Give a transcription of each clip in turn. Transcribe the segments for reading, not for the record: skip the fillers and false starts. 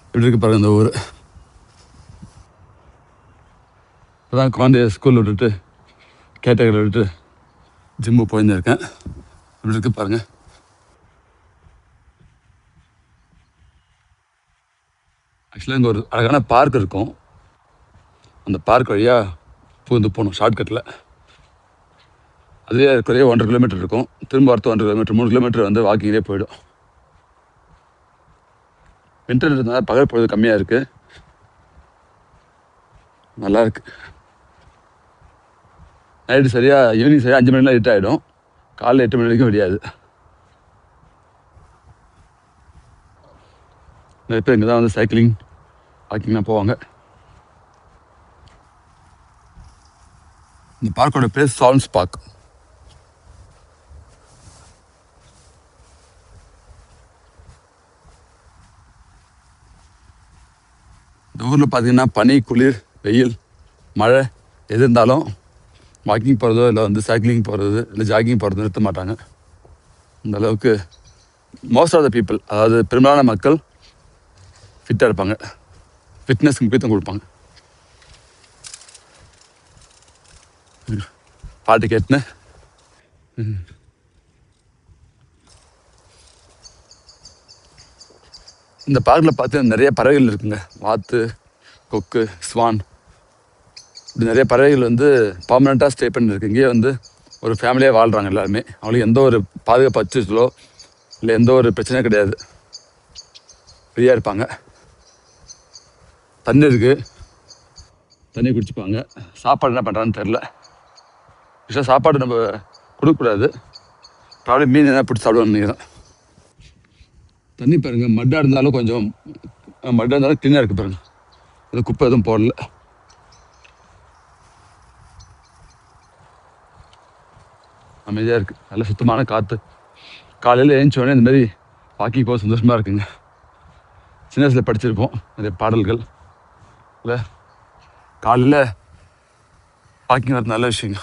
எப்படி இருக்கு பாருங்க இந்த ஊர். இப்போதான் குழந்தைய ஸ்கூலில் விட்டுட்டு கேட்டகரியில் விட்டுட்டு ஜிம்மு போயின்னு இருக்கேன். இப்படி இருக்கு பாருங்க. ஆக்சுவலாக இங்கே ஒரு அழகான பார்க் இருக்கும். அந்த பார்க் வழியாக பூந்து போகணும் ஷார்ட்கட்டில். அதுவே குறைய 1.5 கிலோமீட்டர் இருக்கும். திரும்ப வரத்து 1.5 கிலோமீட்டர், 3 கிலோமீட்டர் வந்து வாக்கிங்கே போயிடும். வின்டர் இருந்தால் பகல் பொழுது கம்மியாக இருக்குது, நல்லா இருக்கு. நைட்டு சரியாக ஈவினிங் சரியாக 5 மணிலாம் லேட் ஆகிடும். காலைல 8 மணி வரைக்கும் விடியாது. நிறைய பேர் இங்கே தான் வந்து சைக்கிளிங் வாக்கிங்லாம் போவாங்க. இந்த பார்க்கோட பேர் சால்ன்ஸ் பார்க். இந்த ஊரில் பார்த்தீங்கன்னா பனி, குளிர், வெயில், மழை எது இருந்தாலும் வாக்கிங் போகிறதோ இல்லை வந்து சைக்கிளிங் போகிறது இல்லை ஜாகிங் போகிறது நிறுத்த மாட்டாங்க. இந்த அளவுக்கு மோஸ்ட் ஆஃப் த பீப்புள், அதாவது பெரும்பாலான மக்கள் ஃபிட்டாக இருப்பாங்க, ஃபிட்னஸ்க்கு முக்கியத்துவம் கொடுப்பாங்க. பாட்டு கேட்டுன்னு இந்த பார்க்கில் பார்த்து நிறைய பறவைகள் இருக்குங்க. வாத்து, கொக்கு, ஸ்வான், இப்படி நிறைய பறவைகள் வந்து பர்மனெண்ட்டாக ஸ்டே பண்ணிருக்கு. இங்கேயே வந்து ஒரு ஃபேமிலியாக வாழ்கிறாங்க எல்லாருமே. அவங்களுக்கு எந்த ஒரு பாதுகாப்பு அச்சுறுத்தலோ இல்லை எந்த ஒரு பிரச்சனையும் கிடையாது, ஃப்ரீயாக இருப்பாங்க. தண்ணி இருக்குது, தண்ணி குடிச்சுப்பாங்க. சாப்பாடு என்ன பண்ணுறான்னு தெரில. ஆக்சுவலாக சாப்பாடு நம்ம கொடுக்கக்கூடாது, ப்ராப்ளம் மீன் என்ன பிடிச்சி சாப்பிடுவோம்னு நினைக்கிறேன். தண்ணி பாருங்கள், மட்டாக இருந்தாலும் கொஞ்சம் மட்டாக இருந்தாலும் க்ளீனாக இருக்குது பாருங்கள். அது குப்பை எதுவும் போடல. அமைதியாக இருக்குது, நல்ல சுத்தமான காற்று. காலையில் எழுந்தோடனே இந்த மாதிரி வாக்கிங் போக சந்தோஷமாக இருக்குங்க. சின்ன வயசில் படிச்சிருப்போம் நிறைய பாடல்கள். இல்லை காலையில் வாக்கிங் வரது நல்ல விஷயங்க,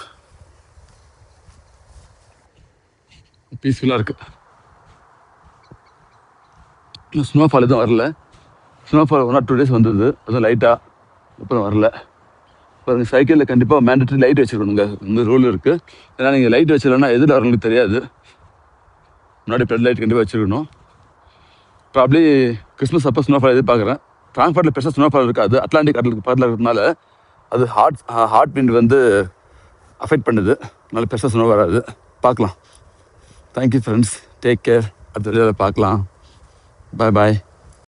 பீஸ்ஃபுல்லாக இருக்குது. இன்னும் ஸ்னோஃபால் எதுவும் வரல. ஸ்னோஃபால் 1 or 2 days வந்தது, அதுவும் லைட்டாக, அப்புறம் வரல. இப்போ சைக்கிளில் கண்டிப்பாக மேண்டட்ரி லைட் வச்சுருக்கணுங்க, இந்த ரூல் இருக்குது. ஏன்னா நீங்கள் லைட் வச்சுருந்தா எதில் வரவங்களுக்கு தெரியாது. முன்னாடி ஃப்ளட் லைட் கண்டிப்பாக வச்சுருக்கணும். ப்ராப்ளி கிறிஸ்மஸ் அப்போ ஸ்னோஃபால் எதிர்பார்க்குறேன். ஃப்ராங்க்ஃபர்ட்டில் பெருசாக ஸ்னோஃபால் இருக்காது, அட்லாண்டிக் கடலுக்கு பக்கத்தில் இருக்கிறதுனால அது ஹார்ட் விண்ட் வந்து அஃபெக்ட் பண்ணுது, அதனால பெருசாக ஸ்னோ வராது. பார்க்கலாம். Thank you friends, take care. அடுத்த வீடியோவில் பார்க்கலாம். பாய் பாய்.